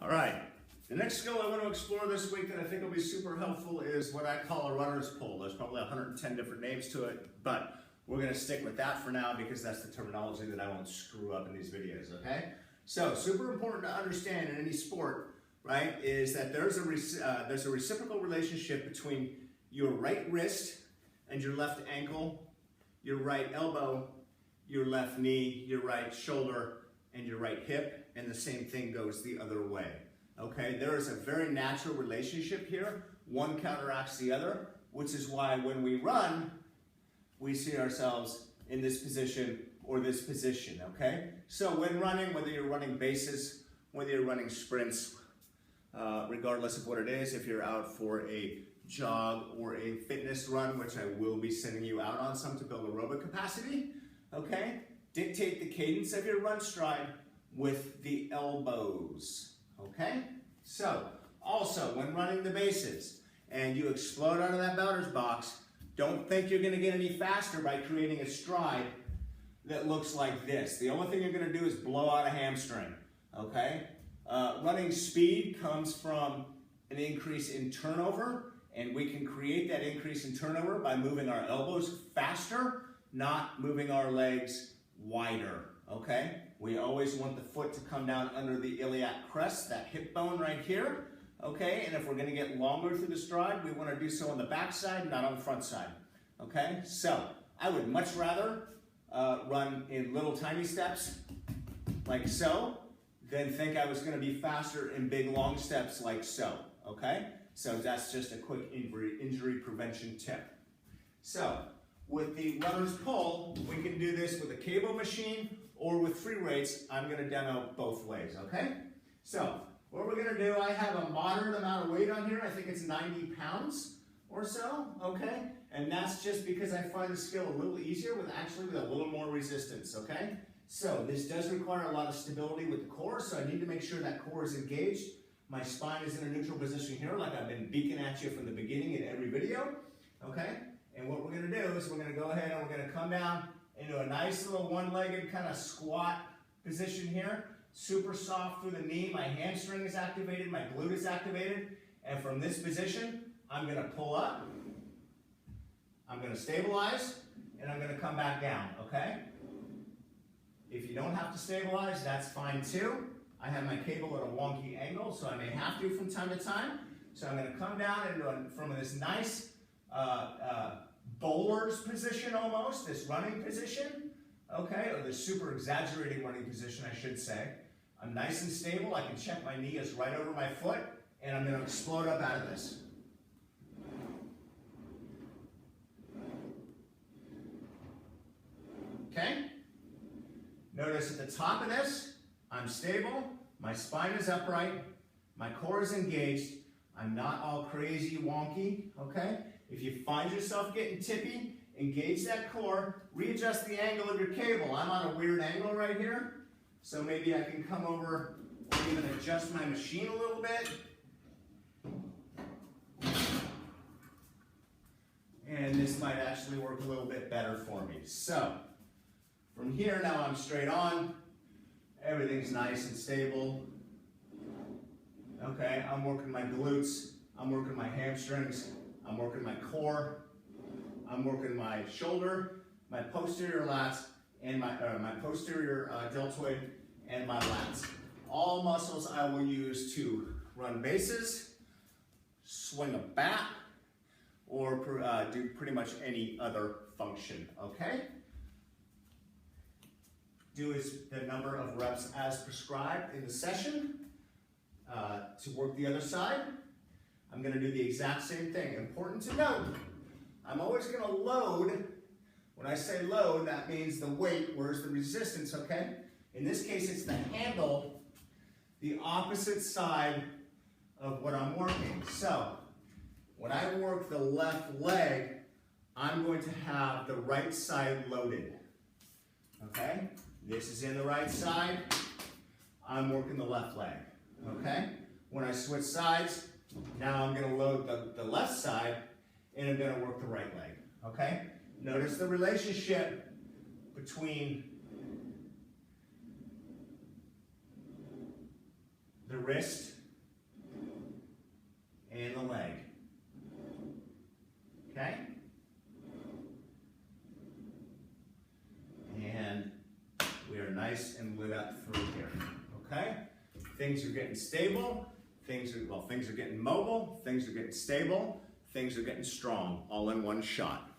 All right, the next skill I want to explore this week that I think will be super helpful is what I call a runner's pull. There's probably 110 different names to it, but we're going to stick with that for now because that's the terminology that I won't screw up in these videos, okay? So, super important to understand in any sport, right, is that there's a reciprocal relationship between your right wrist and your left ankle, your right elbow, your left knee, your right shoulder, and your right hip, and the same thing goes the other way. Okay, there is a very natural relationship here. One counteracts the other, which is why when we run, we see ourselves in this position or this position, okay? So when running, whether you're running bases, whether you're running sprints, regardless of what it is, if you're out for a jog or a fitness run, which I will be sending you out on some to build aerobic capacity, okay? Dictate the cadence of your run stride with the elbows, okay? So, also, when running the bases and you explode out of that batter's box, don't think you're gonna get any faster by creating a stride that looks like this. The only thing you're gonna do is blow out a hamstring, okay? Running speed comes from an increase in turnover, and we can create that increase in turnover by moving our elbows faster, not moving our legs wider, okay? We always want the foot to come down under the iliac crest, that hip bone right here, okay? And if we're gonna get longer through the stride, we wanna do so on the back side, not on the front side, okay? So, I would much rather run in little tiny steps, like so, than think I was gonna be faster in big long steps like so, okay? So that's just a quick injury prevention tip. So, with the runner's pull, we can do this with a cable machine or with free weights. I'm going to demo both ways, okay? So, what we're going to do, I have a moderate amount of weight on here. I think it's 90 pounds or so, okay? And that's just because I find the skill a little easier with a little more resistance, okay? So, this does require a lot of stability with the core, so I need to make sure that core is engaged. My spine is in a neutral position here, like I've been beaking at you from the beginning in every video, okay? And what we're going to do is we're going to go ahead and we're going to come down into a nice little one-legged kind of squat position here. Super soft through the knee. My hamstring is activated. My glute is activated. And from this position, I'm going to pull up. I'm going to stabilize. And I'm going to come back down, okay? If you don't have to stabilize, that's fine too. I have my cable at a wonky angle, so I may have to from time to time. So I'm going to come down from this nice bowler's position almost, this running position, okay, or this super exaggerated running position, I should say. I'm nice and stable. I can check my knee is right over my foot, and I'm going to explode up out of this. Okay? Notice at the top of this, I'm stable, my spine is upright, my core is engaged, I'm not all crazy wonky, okay? If you find yourself getting tippy, engage that core, readjust the angle of your cable. I'm on a weird angle right here, so maybe I can come over or even adjust my machine a little bit. And this might actually work a little bit better for me. So, from here now I'm straight on. Everything's nice and stable. Okay, I'm working my glutes, I'm working my hamstrings, I'm working my core, I'm working my shoulder, my posterior lats, and my posterior deltoid, and my lats. All muscles I will use to run bases, swing a bat, or do pretty much any other function, okay? Do is the number of reps as prescribed in the session. To work the other side, I'm going to do the exact same thing. Important to note, I'm always going to load. When I say load, that means the weight, where's the resistance, okay? In this case, it's the handle, the opposite side of what I'm working. So, when I work the left leg, I'm going to have the right side loaded, okay? This is in the right side, I'm working the left leg, okay? When I switch sides, now I'm going to load the left side, and I'm going to work the right leg, okay? Notice the relationship between the wrist nice and lit up through here, okay? Things are getting stable, things are getting mobile, things are getting stable, things are getting strong, all in one shot.